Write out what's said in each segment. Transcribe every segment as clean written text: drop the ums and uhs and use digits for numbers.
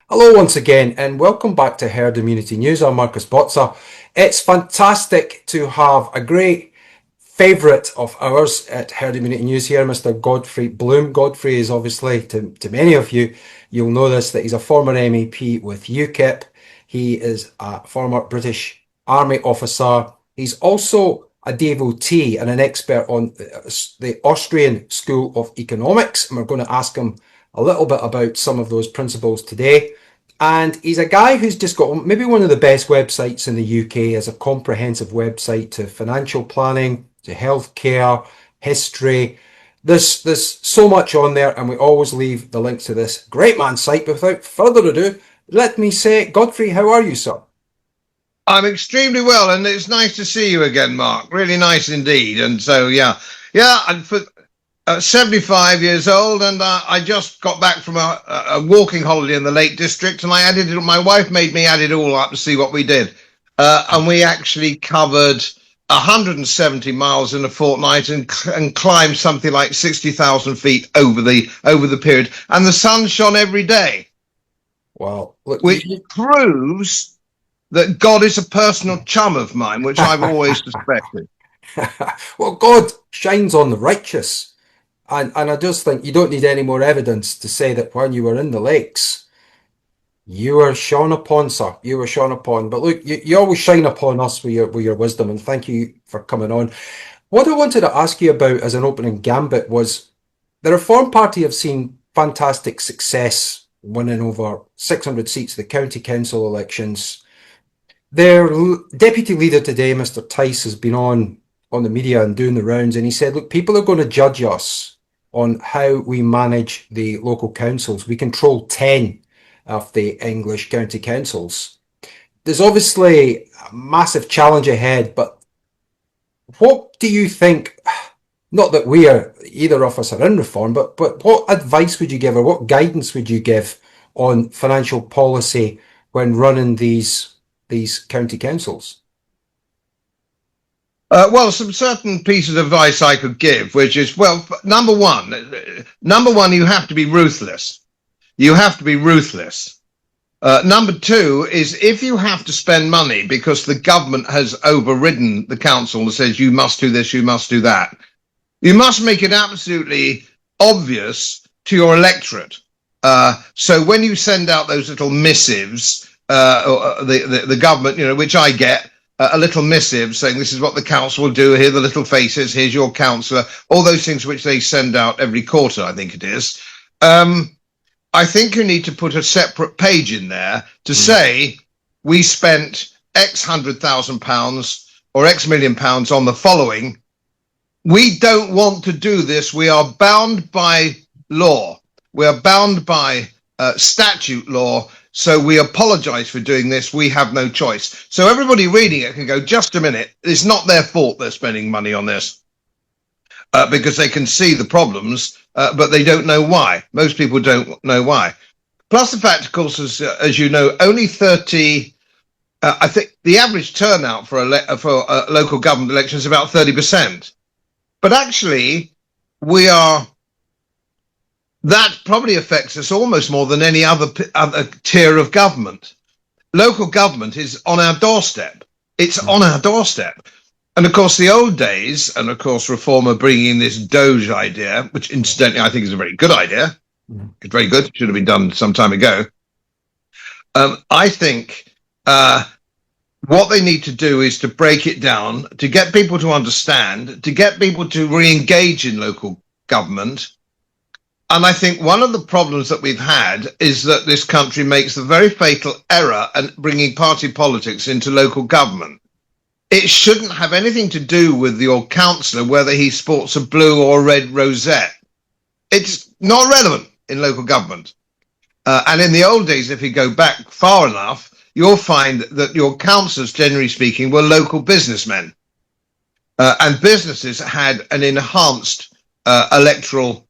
Hello once again and welcome back to Herd Immunity News. I'm Marcus Botzer. It's fantastic to have a great favourite of ours at Herd Immunity News here, Mr. Godfrey Bloom. Godfrey is obviously, to many of you, you'll know this, that he's a former MEP with UKIP. He is a former British Army officer. He's also a devotee and an expert on the Austrian School of Economics, and we're going to ask him a little bit about some of those principles today. And he's a guy who's just got maybe one of the best websites in the UK as a comprehensive website to financial planning, to healthcare, history. There's so much on there, and we always leave the links to this great man's site. But without further ado, let me say, Godfrey, how are you, sir? I'm extremely well, and it's nice to see you again, Mark. Really nice indeed. And so, I'm 75 years old, and I just got back from a walking holiday in the Lake District, and I added it. My wife made me add it all up to see what we did, and we actually covered 170 miles in a fortnight and climbed something like 60,000 feet over the period, and the sun shone every day, Well, look, which proves that God is a personal chum of mine, which I've always suspected. well, God shines on the righteous. And I just think you don't need any more evidence to say that when you were in the lakes, you were shone upon, sir. You were shone upon. But look, you always shine upon us with your wisdom, and thank you for coming on. What I wanted to ask you about as an opening gambit was the Reform Party have seen fantastic success winning over 600 seats at the county council elections. Their deputy leader today, Mr. Tice, has been on the media and doing the rounds, and he said, look, people are going to judge us on how we manage the local councils. We control 10 of the English county councils. There's obviously a massive challenge ahead, but what do you think? Not that we are, either of us are in reform, but what advice would you give or what guidance would you give on financial policy when running these county councils? Well, some certain pieces of advice I could give, which is, well, number one, you have to be ruthless. You have to be ruthless. Number two is if you have to spend money because the government has overridden the council and says you must do this, you must do that, you must make it absolutely obvious to your electorate. So when you send out those little missives, the government, which I get, a little missive saying this is what the council will do, here are the little faces, here's your councillor, all those things which they send out every quarter, I think it is. I think you need to put a separate page in there to say we spent X £100,000 or X million pounds on the following. We don't want to do this. We are bound by law. We are bound by statute law. So we apologize for doing this. We have no choice. So everybody reading it can go, just a minute. It's not their fault they're spending money on this because they can see the problems, but they don't know why. Most people don't know why. Plus the fact, of course, as you know, only 30, I think the average turnout for a local government election is about 30%. But actually, that probably affects us almost more than any other tier of government. Local government is on our doorstep. It's on our doorstep. And of course, the old days, and of course, Reform are bringing this Doge idea, which incidentally I think is a very good idea. It's very good. Should have been done some time ago. I think what they need to do is to break it down, to get people to understand, to get people to re-engage in local government. And I think one of the problems that we've had is that this country makes the very fatal error in bringing party politics into local government. It shouldn't have anything to do with your councillor, whether he sports a blue or a red rosette. It's not relevant in local government. And in the old days, if you go back far enough, you'll find that your councillors, generally speaking, were local businessmen. And businesses had an enhanced electoral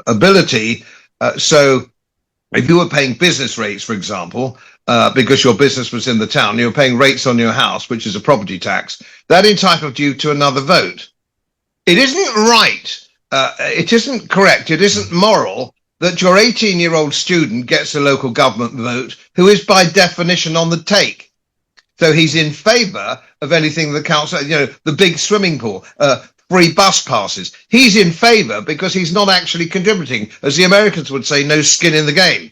ability. So if you were paying business rates, for example, because your business was in the town, you were paying rates on your house, which is a property tax, that entitled you to another vote. It isn't right. It isn't correct. It isn't moral that your 18-year-old student gets a local government vote who is by definition on the take. So he's in favour of anything the council, the big swimming pool, free bus passes. He's in favour because he's not actually contributing. As the Americans would say, no skin in the game.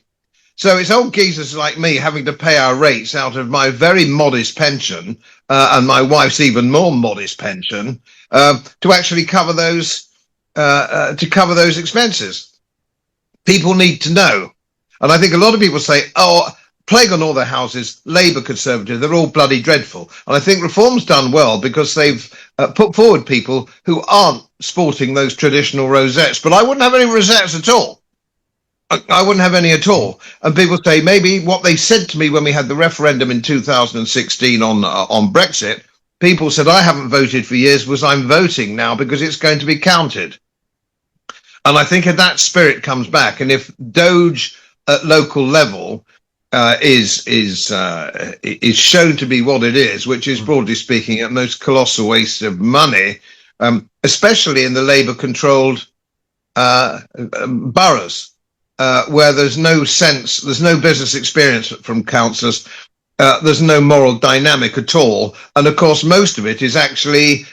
So it's old geezers like me having to pay our rates out of my very modest pension and my wife's even more modest pension to actually cover those expenses. People need to know. And I think a lot of people say, oh, plague on all their houses, Labour, Conservative, they're all bloody dreadful. And I think Reform's done well because they've put forward people who aren't sporting those traditional rosettes. But I wouldn't have any rosettes at all. I wouldn't have any at all. And people say maybe what they said to me when we had the referendum in 2016 on Brexit, people said, I haven't voted for years, was I'm voting now because it's going to be counted. And I think if that spirit comes back, and if Doge at local level is shown to be what it is, which is broadly speaking a most colossal waste of money, especially in the Labour-controlled boroughs, where there's no business experience from councillors, there's no moral dynamic at all, and of course most of it is actually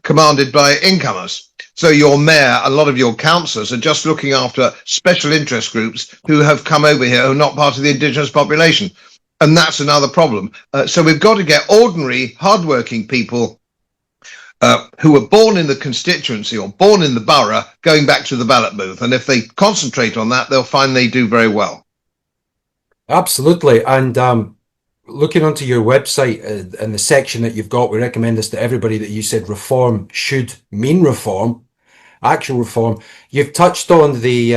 commanded by incomers. So your mayor, a lot of your councillors are just looking after special interest groups who have come over here who are not part of the indigenous population. And that's another problem. So we've got to get ordinary, hardworking people who were born in the constituency or born in the borough going back to the ballot booth. And if they concentrate on that, they'll find they do very well. Absolutely. And looking onto your website and the section that you've got, we recommend this to everybody that you said reform should mean reform. Actual reform. You've touched on the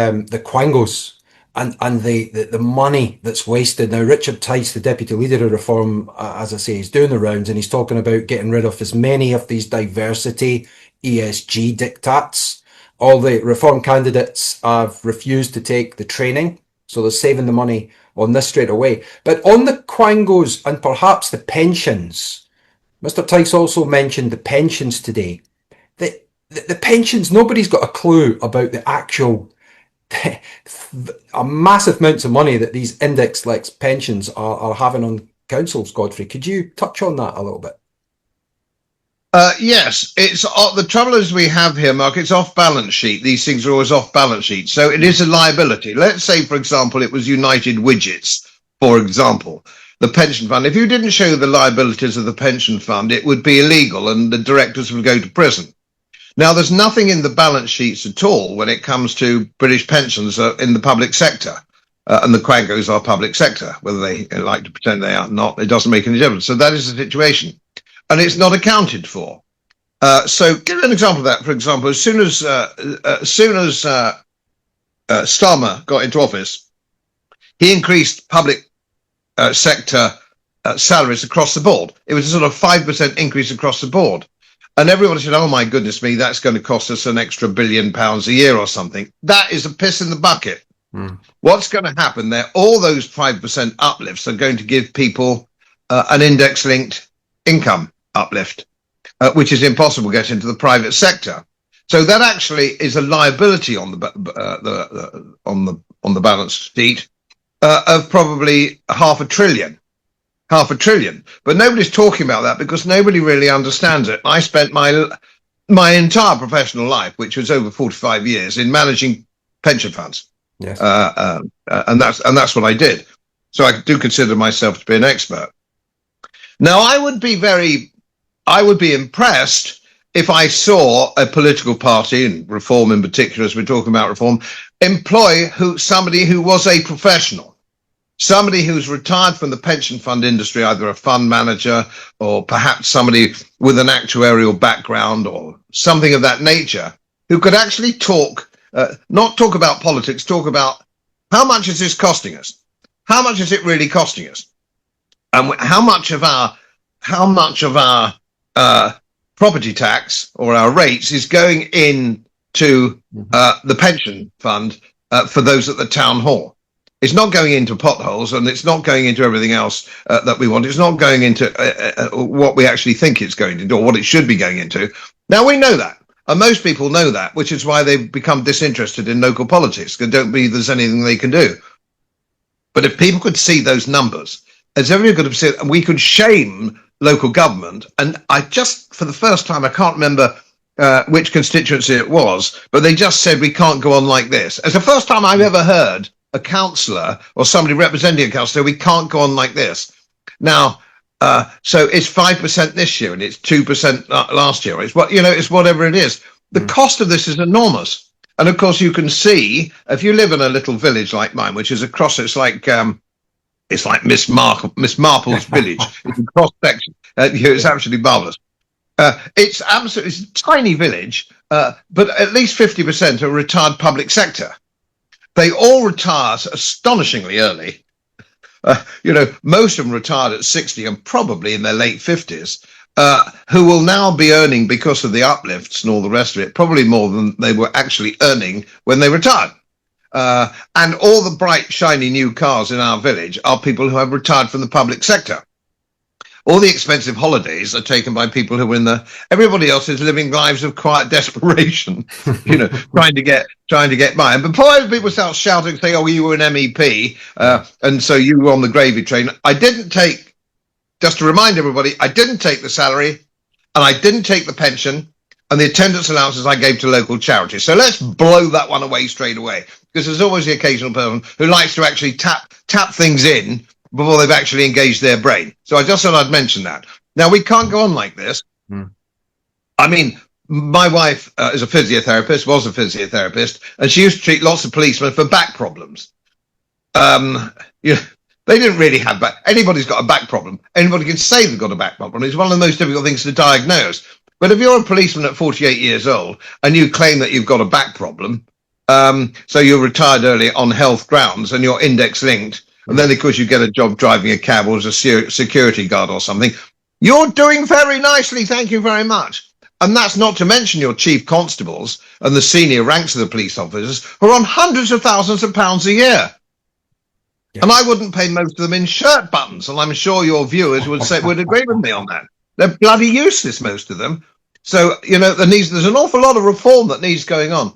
quangos and the money that's wasted. Now, Richard Tice, the deputy leader of reform, as I say, he's doing the rounds and he's talking about getting rid of as many of these diversity ESG diktats. All the reform candidates have refused to take the training, so they're saving the money on this straight away. But on the quangos and perhaps the pensions, Mr. Tice also mentioned the pensions today. The pensions, nobody's got a clue about the actual massive amounts of money that these index-like pensions are having on councils. Godfrey, could you touch on that a little bit? Yes, it's the trouble is we have here, Mark, it's off balance sheet. These things are always off balance sheet. So it is a liability. Let's say, for example, it was United Widgets, for example, the pension fund. If you didn't show the liabilities of the pension fund, it would be illegal and the directors would go to prison. Now, there's nothing in the balance sheets at all when it comes to British pensions in the public sector. And the quangos are public sector, whether they like to pretend they are not, it doesn't make any difference. So that is the situation. And it's not accounted for. So give an example of that. For example, as soon as Starmer got into office, he increased public sector salaries across the board. It was a sort of 5% increase across the board. And everyone said, oh, my goodness me, that's going to cost us an extra £1 billion a year or something. That is a piss in the bucket. What's going to happen there? All those 5% uplifts are going to give people an index-linked income uplift, which is impossible to get into the private sector. So that actually is a liability on the balance sheet of probably half a trillion. But nobody's talking about that because nobody really understands it. I spent my entire professional life, which was over 45 years, in managing pension funds. Yes. And that's what I did. So I do consider myself to be an expert. Now, I would be impressed if I saw a political party, and Reform in particular, as we're talking about Reform, employ somebody who was a professional, somebody who's retired from the pension fund industry, either a fund manager or perhaps somebody with an actuarial background or something of that nature, who could actually not talk about politics, talk about how much is this costing us? How much is it really costing us? And how much of our property tax or our rates is going into the pension fund for those at the town hall? It's not going into potholes, and it's not going into everything else that we want. It's not going into what we actually think it's going to do, or what it should be going into. Now, we know that. And most people know that, which is why they've become disinterested in local politics. They don't believe there's anything they can do. But if people could see those numbers, as everyone could have said, we could shame local government. And I just, for the first time, I can't remember which constituency it was, but they just said we can't go on like this. It's the first time I've ever heard a councillor or somebody representing a councillor, we can't go on like this. Now, so it's 5% this year and it's 2% last year. It's what, it's whatever it is. The cost of this is enormous. And of course, you can see if you live in a little village like mine, which is across, it's like Miss Marple's village. It's a cross section. It's absolutely marvelous. It's a tiny village, but at least 50% are retired public sector. They all retire astonishingly early. Most of them retired at 60 and probably in their late 50s, who will now be earning, because of the uplifts and all the rest of it, probably more than they were actually earning when they retired. And all the bright, shiny new cars in our village are people who have retired from the public sector. All the expensive holidays are taken by people who are everybody else is living lives of quiet desperation, trying to get by. And before people start shouting, saying, oh, you were an MEP, and so you were on the gravy train. Just to remind everybody, I didn't take the salary and I didn't take the pension and the attendance allowances I gave to local charities. So let's blow that one away straight away, because there's always the occasional person who likes to actually tap things in before they've actually engaged their brain. So I just thought I'd mention that. Now, we can't go on like this. I mean, my wife was a physiotherapist, and she used to treat lots of policemen for back problems. They didn't really have back. Anybody's got a back problem. Anybody can say they've got a back problem. It's one of the most difficult things to diagnose. But if you're a policeman at 48 years old and you claim that you've got a back problem, so you're retired early on health grounds and you're index linked, and then, of course, you get a job driving a cab or as a security guard or something, you're doing very nicely, thank you very much. And that's not to mention your chief constables and the senior ranks of the police officers who are on hundreds of thousands of pounds a year. Yeah. And I wouldn't pay most of them in shirt buttons, and I'm sure your viewers would agree with me on that. They're bloody useless, most of them. So, there's an awful lot of reform that needs going on.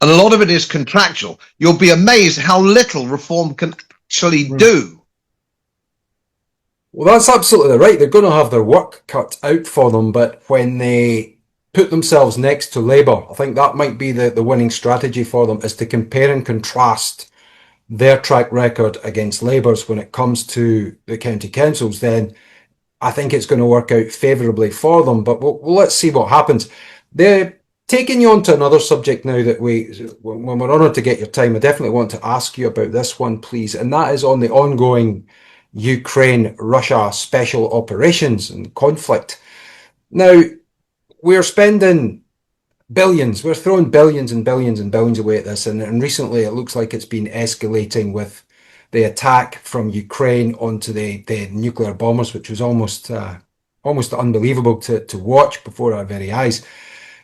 And a lot of it is contractual. You'll be amazed how little reform can actually do. Well, that's absolutely right. They're going to have their work cut out for them, but when they put themselves next to Labour, I think that might be the winning strategy for them, is to compare and contrast their track record against Labour's when it comes to the county councils. Then I think it's going to work out favourably for them, but let's see what happens. They're taking you on to another subject now that when we're honoured to get your time, I definitely want to ask you about this one, please, and that is on the ongoing Ukraine-Russia special operations and conflict. Now, we're spending billions, we're throwing billions and billions and billions away at this, and recently it looks like it's been escalating with the attack from Ukraine onto the nuclear bombers, which was almost unbelievable to watch before our very eyes.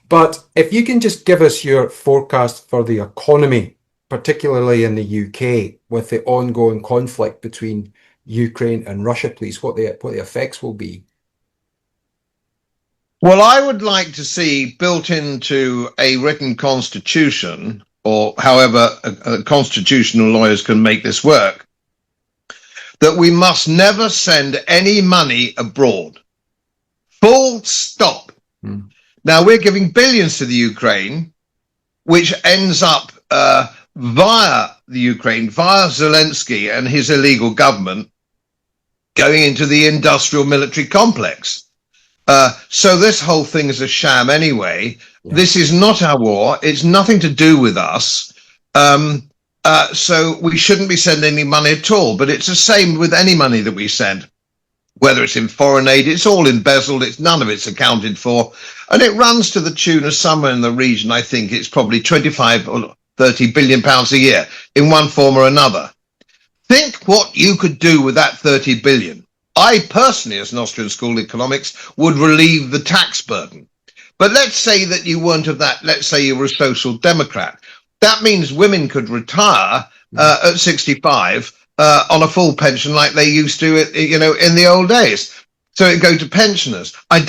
But if you can just give us your forecast for the economy, particularly in the UK, with the ongoing conflict between Ukraine and Russia, please, what the effects will be. Well, I would like to see built into a written constitution, or however constitutional lawyers can make this work, that we must never send any money abroad. Full stop. Now, we're giving billions to the Ukraine, which ends up via the Ukraine, via Zelensky and his illegal government, going into the industrial military complex. So this whole thing is a sham anyway. Yeah. This is not our war. It's nothing to do with us. So we shouldn't be sending any money at all. But it's the same with any money that we send. Whether it's in foreign aid, it's all embezzled. None of it's accounted for. And it runs to the tune of somewhere in the region, I think it's probably 25 or 30 billion pounds a year in one form or another. Think what you could do with that 30 billion. I personally, as an Austrian school of economics, would relieve the tax burden. But let's say that you weren't of that. Let's say you were a social democrat. That means women could retire at 65 on a full pension like they used to, in the old days. So it go to pensioners. I'm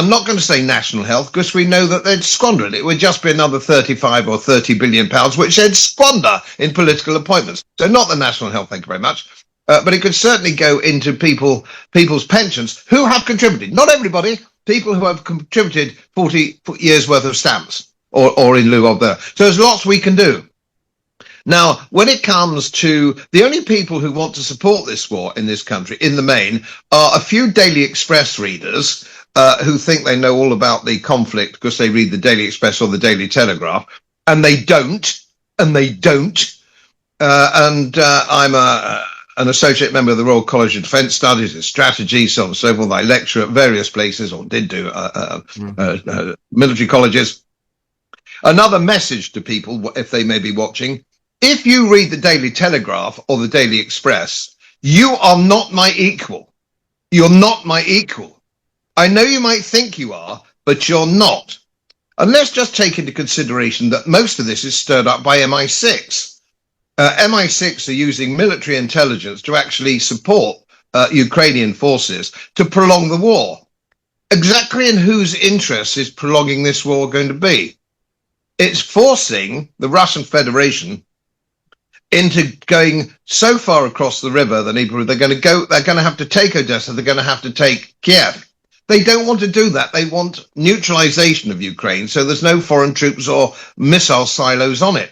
not going to say national health, because we know that they'd squander it. It would just be another 35 or 30 billion pounds, which they'd squander in political appointments. So not the national health, thank you very much. But it could certainly go into people's pensions who have contributed. Not everybody, people who have contributed 40 years worth of stamps or in lieu of that. So there's lots we can do. Now, when it comes to the only people who want to support this war in this country, in the main, are a few Daily Express readers who think they know all about the conflict because they read the Daily Express or the Daily Telegraph, and they don't. I'm an associate member of the Royal College of Defence Studies and Strategy, so on and so forth. I lecture at various places, or did do military colleges. Another message to people, if they may be watching: if you read the Daily Telegraph or the Daily Express, you are not my equal. You're not my equal. I know you might think you are, but you're not. And let's just take into consideration that most of this is stirred up by MI6. MI6 are using military intelligence to actually support Ukrainian forces to prolong the war. Exactly in whose interest is prolonging this war going to be? It's forcing the Russian Federation into going so far across the river that they're going to have to take Odessa, they're going to have to take Kiev. They don't want to do that. They want neutralization of Ukraine, so there's no foreign troops or missile silos on it.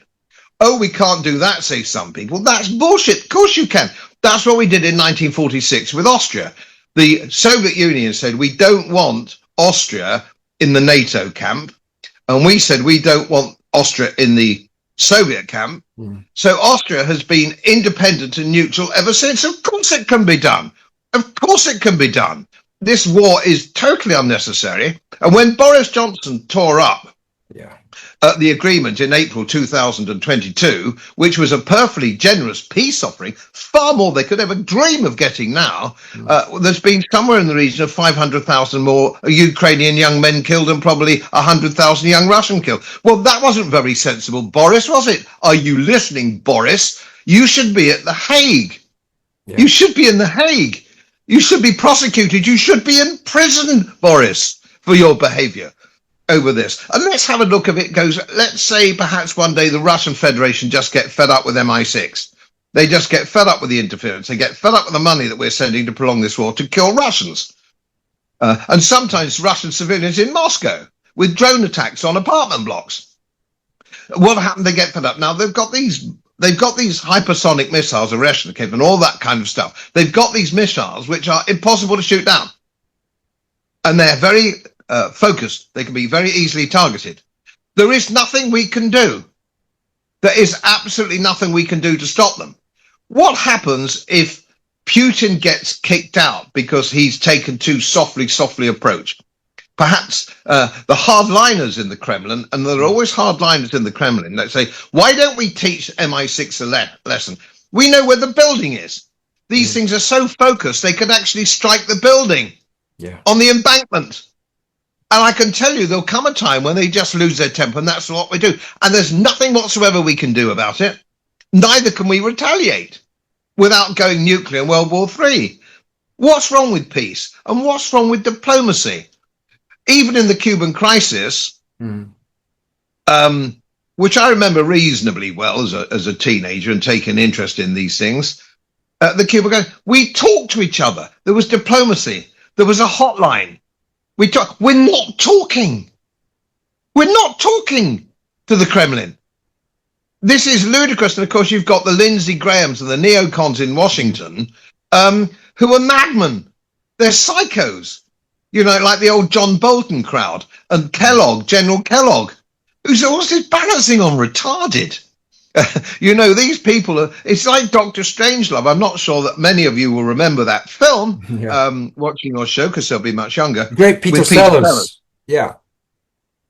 Oh, we can't do that, say some people. That's bullshit. Of course you can. That's what we did in 1946 with Austria. The Soviet Union said, we don't want Austria in the NATO camp. And we said, we don't want Austria in the Soviet camp. So Austria has been independent and neutral ever since. Of course it can be done. Of course it can be done. This war is totally unnecessary. And when Boris Johnson tore up the agreement in April 2022, which was a perfectly generous peace offering, far more they could ever dream of getting now, there's been somewhere in the region of 500,000 more Ukrainian young men killed and probably 100,000 young Russian killed. Well, that wasn't very sensible, Boris, was it? Are you listening, Boris? You should be at The Hague. You should be in The Hague. You should be prosecuted. You should be in prison, Boris, for your behavior over this. And let's have a look if it goes. Let's say perhaps one day the Russian Federation just get fed up with MI6. They just get fed up with the interference. They get fed up with the money that we're sending to prolong this war to kill Russians. And sometimes Russian civilians in Moscow with drone attacks on apartment blocks. What happened? They get fed up. Now they've got these hypersonic missiles, Oreshnikov, and all that kind of stuff. They've got these missiles which are impossible to shoot down. And they're very focused. They can be very easily targeted. There is nothing we can do. There is absolutely nothing we can do to stop them. What happens if Putin gets kicked out because he's taken too softly approach? Perhaps the hardliners in the Kremlin, and there are always hardliners in the Kremlin, that say, why don't we teach MI6 a lesson? We know where the building is. These things are so focused, they could actually strike the building on the embankment. And I can tell you, there'll come a time when they just lose their temper, and that's what we do. And there's nothing whatsoever we can do about it. Neither can we retaliate without going nuclear in World War III. What's wrong with peace? And what's wrong with diplomacy? Even in the Cuban crisis, which I remember reasonably well as a teenager and taking interest in these things, the Cuban crisis, we talked to each other. There was diplomacy. There was a hotline. We're not talking. We're not talking to the Kremlin. This is ludicrous. And of course, you've got the Lindsey Grahams and the neocons in Washington who are madmen. They're psychos. You know, like the old John Bolton crowd and Kellogg, General Kellogg, who's always balancing on retarded. You know, these people are, it's like Dr. Strangelove. I'm not sure that many of you will remember that film, watching your show, because they'll be much younger. Great Peter Sellers. Yeah.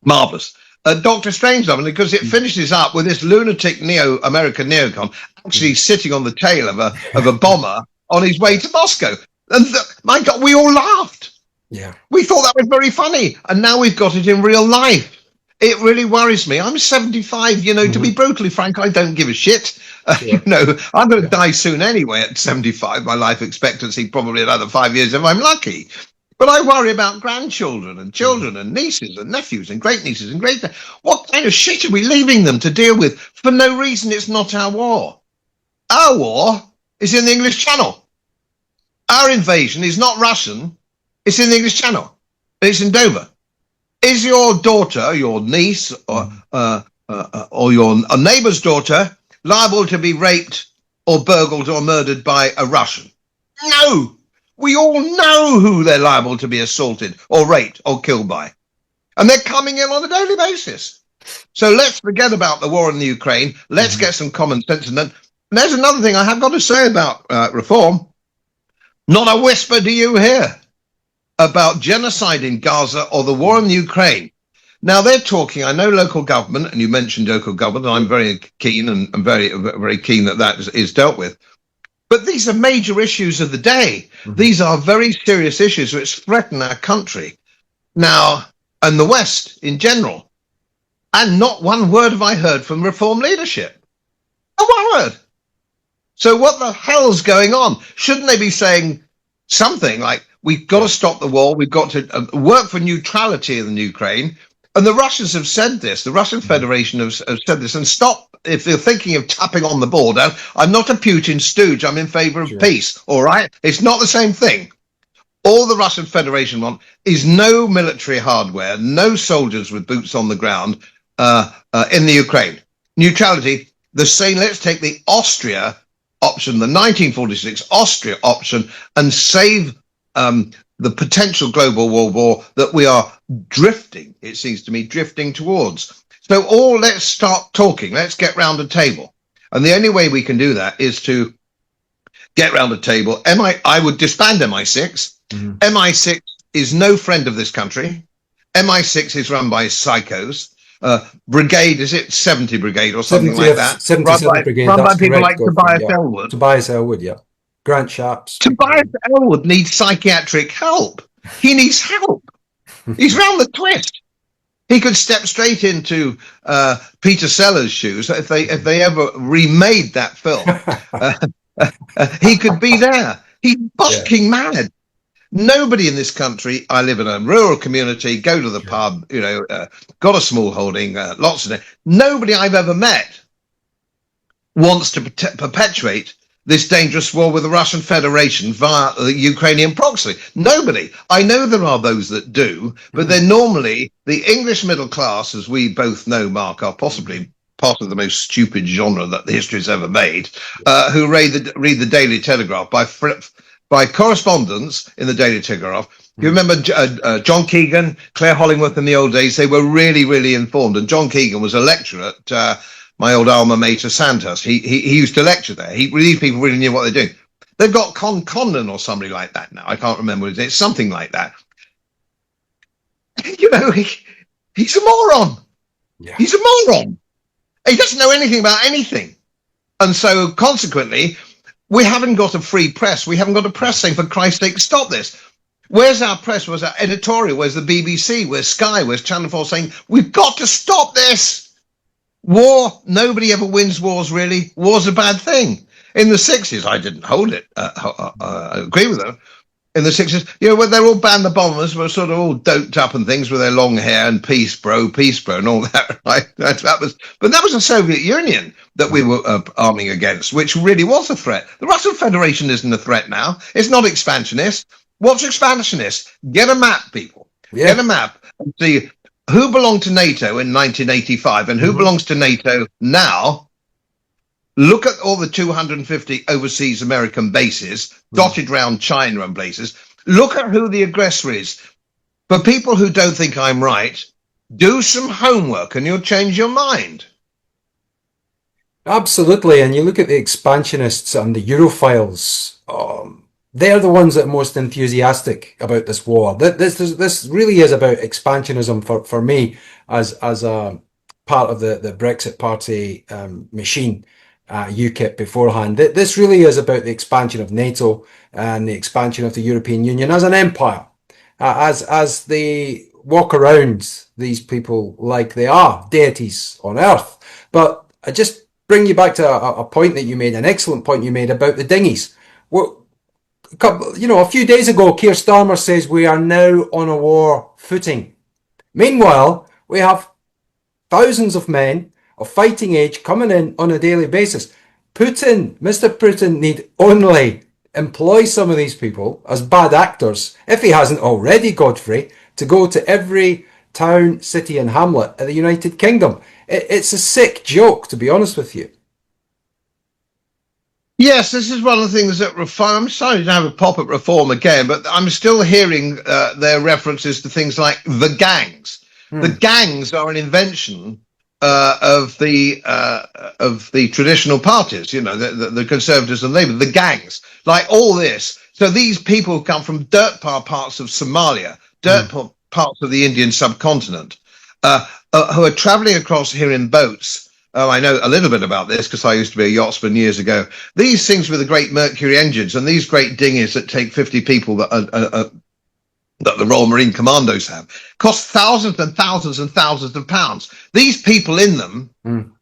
Marvellous. Dr. Strangelove, and because it finishes up with this lunatic American neocon actually sitting on the tail of a bomber on his way to Moscow. And my God, we all laughed. Yeah. We thought that was very funny. And now we've got it in real life. It really worries me. I'm 75, you know, to be brutally frank, I don't give a shit. You know, I'm going to die soon anyway at 75. My life expectancy, probably another 5 years if I'm lucky. But I worry about grandchildren and children and nieces and nephews and great nieces and great. What kind of shit are we leaving them to deal with for no reason? It's not our war. Our war is in the English Channel. Our invasion is not Russian. It's in the English Channel. It's in Dover. Is your daughter, your niece, or your neighbour's daughter liable to be raped or burgled or murdered by a Russian? No. We all know who they're liable to be assaulted or raped or killed by. And they're coming in on a daily basis. So let's forget about the war in the Ukraine. Let's get some common sense. And there's another thing I have got to say about reform. Not a whisper do you hear about genocide in Gaza or the war in the Ukraine. Now they're talking, I know local government, and you mentioned local government, and I'm very keen and very, very keen that is dealt with. But these are major issues of the day. These are very serious issues which threaten our country now and the West in general. And not one word have I heard from reform leadership. Not one word. So what the hell's going on? Shouldn't they be saying something like, we've got to stop the war, we've got to work for neutrality in the Ukraine? And the Russians have said this, the Russian Federation have said this, and stop, if they're thinking of tapping on the border, I'm not a Putin stooge, I'm in favor of peace, all right? It's not the same thing. All the Russian Federation want is no military hardware, no soldiers with boots on the ground in the Ukraine. Neutrality, the same, let's take the Austria option, the 1946 Austria option, and save the potential global world war that we are drifting, it seems to me, drifting towards. So let's start talking. Let's get round a table. And the only way we can do that is to get round a table. I would disband MI6. MI6 is no friend of this country. MI6 is run by psychos. Brigade, is it 70 Brigade or something like that? 77 Brigade. Run by people like Tobias Ellwood. Tobias Ellwood, yeah. Grant Sharps. Tobias Ellwood needs psychiatric help. He needs help. He's round the twist. He could step straight into Peter Sellers' shoes if they ever remade that film. He could be there. He's fucking mad. Nobody in this country, I live in a rural community, go to the pub, got a small holding, lots of it. Nobody I've ever met wants to perpetuate this dangerous war with the Russian Federation via the Ukrainian proxy. Nobody. I know there are those that do, but they're normally the English middle class, as we both know, Mark, are possibly part of the most stupid genre that the history has ever made, who read the Daily Telegraph by correspondence in the Daily Telegraph. You remember John Keegan, Claire Hollingworth in the old days? They were really, really informed. And John Keegan was a lecturer at my old alma mater, Sandhurst. He used to lecture there. These people really knew what they're doing. They've got Condon or somebody like that now. I can't remember what it is. Something like that. He's a moron. Yeah. He's a moron. He doesn't know anything about anything. And so consequently, we haven't got a free press. We haven't got a press saying, for Christ's sake, stop this. Where's our press? Where's our editorial? Where's the BBC? Where's Sky? Where's Channel 4 saying, we've got to stop this? War, nobody ever wins wars, really. War's a bad thing. In the 60s, I didn't hold it. I agree with them. In the 60s, when they're all band the bombers were sort of all doped up and things with their long hair and peace, bro, and all that, right? But that was the Soviet Union that we were arming against, which really was a threat. The Russian Federation isn't a threat now. It's not expansionist. What's expansionist? Get a map, people. Yeah. Get a map and see who belonged to NATO in 1985 and who belongs to NATO now. Look at all the 250 overseas American bases dotted around China and places. Look at who the aggressor is. For people who don't think I'm right, do some homework and you'll change your mind. Absolutely. And you look at the expansionists and the Europhiles. They're the ones that are most enthusiastic about this war. This really is about expansionism for me as a part of the Brexit Party machine, UKIP beforehand. This really is about the expansion of NATO and the expansion of the European Union as an empire. As they walk around these people like they are deities on earth. But I just bring you back to a point that you made, an excellent point you made about the dinghies. a few days ago, Keir Starmer says we are now on a war footing. Meanwhile, we have thousands of men of fighting age coming in on a daily basis. Mr. Putin need only employ some of these people as bad actors, if he hasn't already, Godfrey, to go to every town, city and hamlet of the United Kingdom. It's a sick joke, to be honest with you. Yes, this is one of the things that reform. I'm sorry to have a pop at reform again, but I'm still hearing their references to things like the gangs. The gangs are an invention of the traditional parties, the Conservatives and Labour, the gangs, like all this. So these people come from dirt parts of Somalia, parts of the Indian subcontinent, who are travelling across here in boats. Oh, I know a little bit about this because I used to be a yachtsman years ago. These things with the great Mercury engines and these great dinghies that take 50 people that the Royal Marine Commandos have cost thousands and thousands and thousands of pounds. These people in them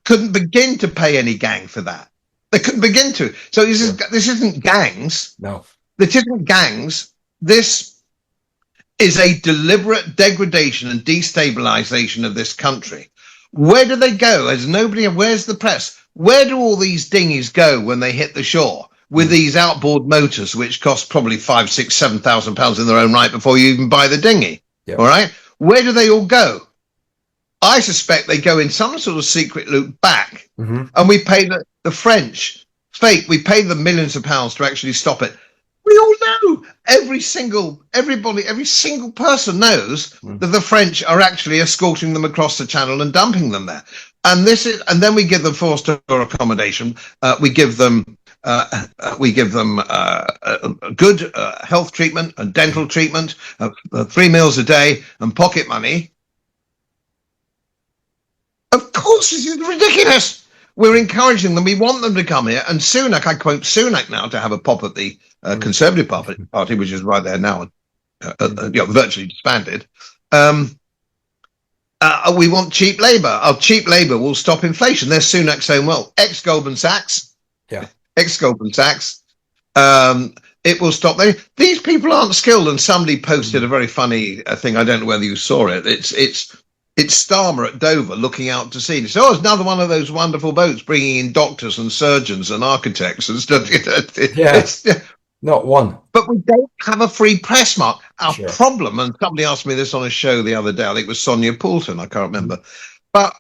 couldn't begin to pay any gang for that. They couldn't begin to. So this isn't gangs. No. This isn't gangs. This is a deliberate degradation and destabilization of this country. Where do they go? Where's the press? Where do all these dinghies go when they hit the shore with these outboard motors, which cost probably £5,000, £6,000, £7,000 in their own right before you even buy the dinghy? Yep. All right. Where do they all go? I suspect they go in some sort of secret loop back, and we pay the French fake. We pay them millions of pounds to actually stop it. We all know, every single person knows that the French are actually escorting them across the channel and dumping them there. And then we give them forced accommodation. We give them good health treatment and dental treatment, 3 meals a day, and pocket money. Of course, this is ridiculous. We're encouraging them. We want them to come here. And Sunak, I quote Sunak now to have a pop at the Conservative Party, which is right there now, virtually disbanded. We want cheap labour. Our cheap labour will stop inflation. There's Sunak saying, well, ex-Goldman Sachs. Yeah. Ex-Goldman Sachs. It will stop. These people aren't skilled. And somebody posted a very funny thing. I don't know whether you saw it. It's Starmer at Dover looking out to sea. It's another one of those wonderful boats bringing in doctors and surgeons and architects and stuff. Not one. But we don't have a free press, Mark. Our problem, and somebody asked me this on a show the other day, I think it was Sonia Poulton, I can't remember. But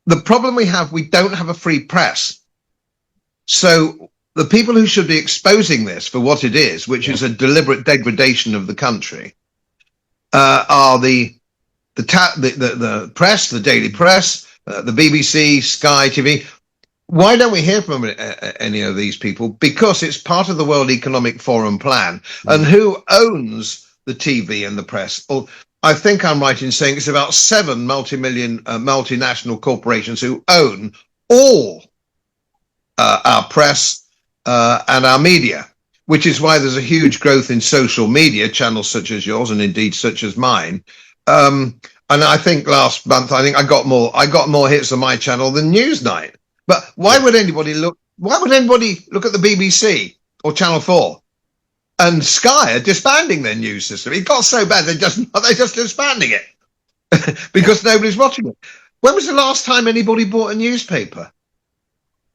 the problem we don't have a free press. So the people who should be exposing this for what it is, which is a deliberate degradation of the country, are the press, the daily press, the BBC, Sky TV. Why don't we hear from any of these people? Because it's part of the World Economic Forum plan. And who owns the TV and the press? Well, I think I'm right in saying it's about 7 multinational corporations who own all our press and our media, which is why there's a huge growth in social media channels such as yours and indeed such as mine. And I think last month, I got more hits on my channel than Newsnight. But why would anybody look at the BBC or Channel 4? And Sky are disbanding their news system. It got so bad they're just disbanding it because nobody's watching it. When was the last time anybody bought a newspaper?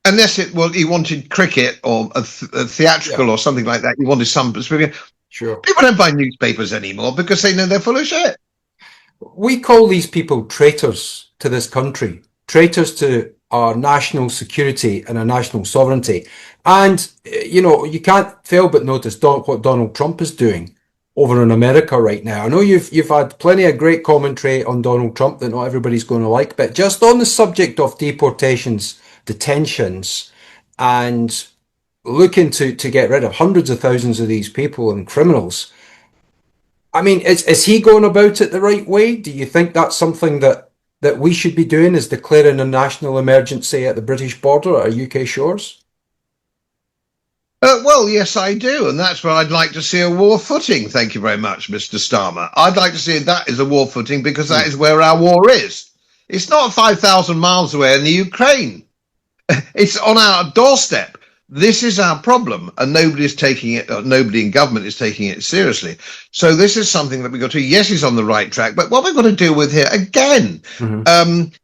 Unless you wanted cricket or a theatrical or something like that. You wanted some specific. Sure. People don't buy newspapers anymore because they know they're full of shit. We call these people traitors to this country, traitors to our national security and our national sovereignty. And, you can't fail but notice what Donald Trump is doing over in America right now. I know you've had plenty of great commentary on Donald Trump that not everybody's going to like, but just on the subject of deportations, detentions, and looking to get rid of hundreds of thousands of these people and criminals, I mean, is he going about it the right way? Do you think that's something that we should be doing, is declaring a national emergency at the British border, at our UK shores? Well, yes, I do. And that's where I'd like to see a war footing. Thank you very much, Mr. Starmer. I'd like to see that as a war footing because that is where our war is. It's not 5,000 miles away in the Ukraine. It's on our doorstep. This is our problem, and nobody's taking it, or nobody in government is taking it seriously. So this is something that we've got to, yes, he's on the right track, but what we've got to deal with here, again,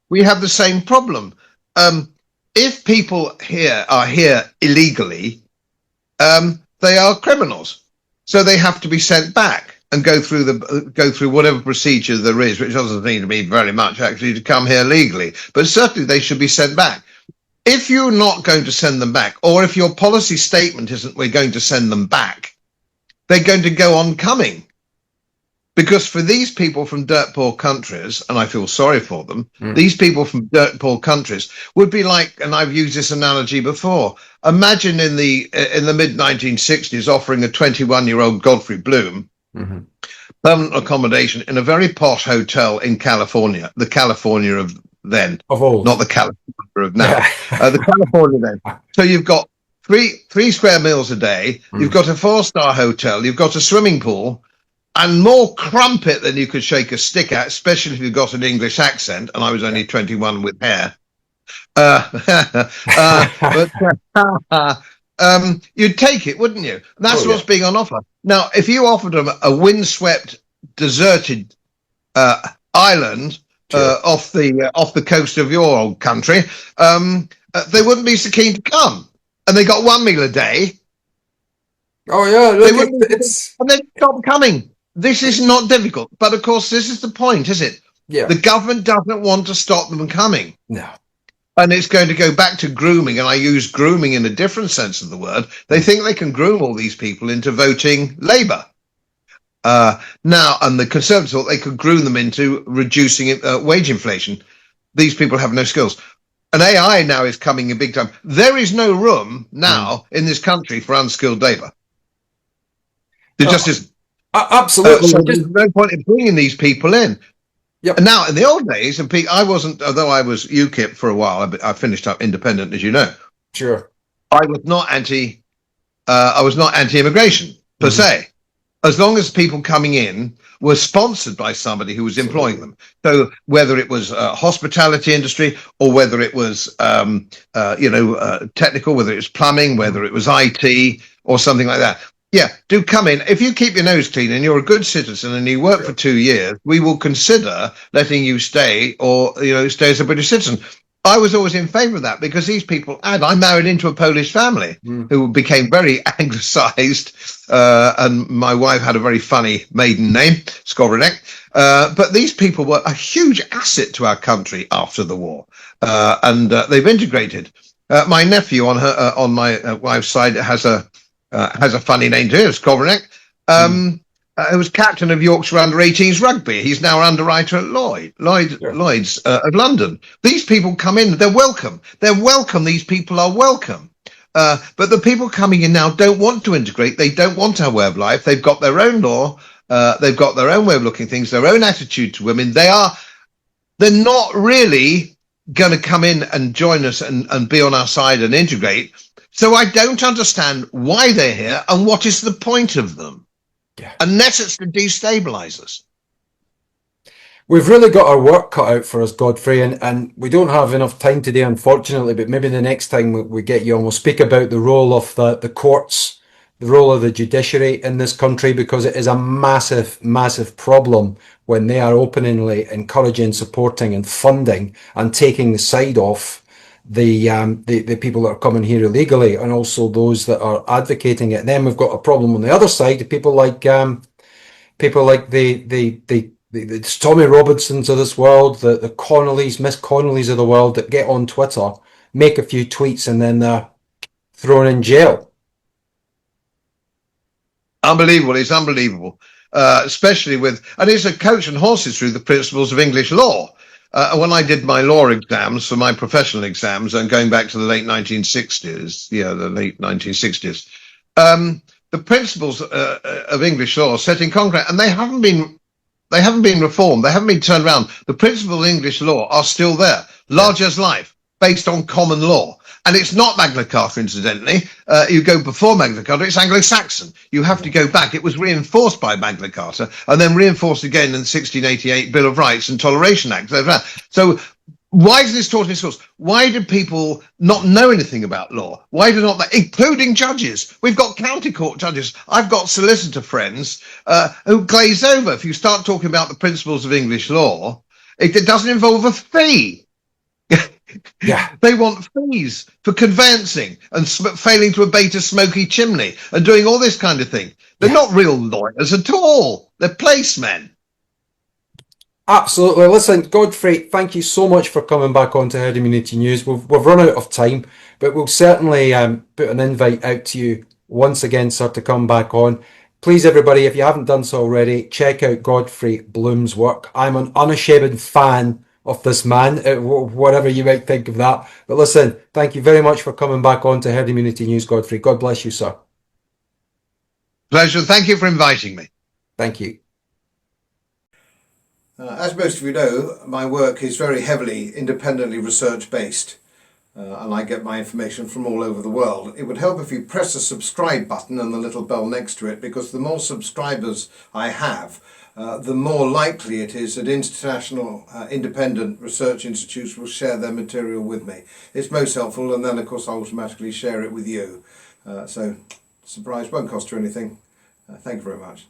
we have the same problem. If people are here illegally, they are criminals. So they have to be sent back and go through whatever procedure there is, which doesn't seem to be very much actually, to come here legally. But certainly they should be sent back. If you're not going to send them back, or if your policy statement isn't we're going to send them back, they're going to go on coming. Because for these people from dirt poor countries, and I feel sorry for them, these people from dirt poor countries would be like, and I've used this analogy before, imagine in the mid 1960s offering a 21-year-old Godfrey Bloom permanent accommodation in a very posh hotel in California, the California of then, of old, not the California of now, the California then. So you've got three square meals a day, you've got a 4-star hotel, you've got a swimming pool, and more crumpet than you could shake a stick at, especially if you've got an English accent, and I was only 21 with hair. You'd take it, wouldn't you? That's what's being on offer. Now, if you offered them a windswept, deserted island off the coast of your old country, they wouldn't be so keen to come. And they got 1 meal a day. Oh yeah, look, and they'd stop coming. This is not difficult, but of course, this is the point, is it? Yeah. The government doesn't want to stop them coming. No. And it's going to go back to grooming, and I use grooming in a different sense of the word. They think they can groom all these people into voting Labour. Now, and the Conservatives thought they could groom them into reducing wage inflation. These people have no skills. And AI now is coming in big time. There is no room now in this country for unskilled labour. There just isn't. Absolutely. So there's no point in bringing these people in. Yep. And now, in the old days, and I wasn't, although I was UKIP for a while, I finished up independent, as you know. Sure. I was not anti-immigration per se, as long as people coming in were sponsored by somebody who was employing them. So whether it was hospitality industry, or whether it was technical, whether it was plumbing, whether it was IT or something like that. Yeah, do come in. If you keep your nose clean and you're a good citizen and you work for 2 years, we will consider letting you stay, or stay as a British citizen. I was always in favour of that, because these people, and I married into a Polish family who became very anglicised, and my wife had a very funny maiden name, Skowronek. But these people were a huge asset to our country after the war, and they've integrated. My nephew on my wife's side has a funny name too, Skowronek. Who was captain of Yorkshire under-18s rugby. He's now underwriter at Lloyd's of London. These people come in, they're welcome. They're welcome. These people are welcome. But the people coming in now don't want to integrate. They don't want our way of life. They've got their own law. They've got their own way of looking at things, their own attitude to women. They're not really going to come in and join us and be on our side and integrate. So I don't understand why they're here and what is the point of them. Yeah. Unless it's to destabilise us. We've really got our work cut out for us, Godfrey, and we don't have enough time today, unfortunately, but maybe the next time we get you on, we'll speak about the role of the courts, the role of the judiciary in this country, because it is a massive, massive problem when they are openly encouraging, supporting and funding and taking the side off the people that are coming here illegally, and also those that are advocating it. And then we've got a problem on the other side, people like the Tommy Robinsons of this world, the Connollys, Miss Connollys of the world, that get on Twitter, make a few tweets, and then they're thrown in jail. Unbelievable. It's unbelievable. Especially and it's a coach and horses through the principles of English law. When I did my law exams, for my professional exams, and going back to the late 1960s, the principles of English law set in concrete, and they haven't been reformed. They haven't been turned around. The principles of English law are still there, large as life, based on common law. And it's not Magna Carta, incidentally. You go before Magna Carta, it's Anglo-Saxon. You have to go back. It was reinforced by Magna Carta and then reinforced again in the 1688 Bill of Rights and Toleration Act. So Why is this taught in schools? Why do people not know anything about law? Why do not they, including judges? We've got county court judges. I've got solicitor friends who glaze over if you start talking about the principles of English law. It doesn't involve a fee. Yeah, They want fees for conveyancing and failing to abate a smoky chimney and doing all this kind of thing. They're yeah. not real lawyers at all. They're placemen. Absolutely. Listen, Godfrey, thank you so much for coming back on to Herd Immunity News. We've run out of time, but we'll certainly put an invite out to you once again, sir, to come back on. Please, everybody, if you haven't done so already, check out Godfrey Bloom's work. I'm an unashamed fan of this man, whatever you might think of that. But listen, thank you very much for coming back on to Herd Immunity News, Godfrey. God bless you, sir. Pleasure. Thank you for inviting me. Thank you. As most of you know, my work is very heavily independently research based, and I get my information from all over the world. It would help if you press the subscribe button and the little bell next to it, because the more subscribers I have, the more likely it is that international independent research institutes will share their material with me. It's most helpful, and then of course I automatically share it with you. So surprise, won't cost you anything. Thank you very much.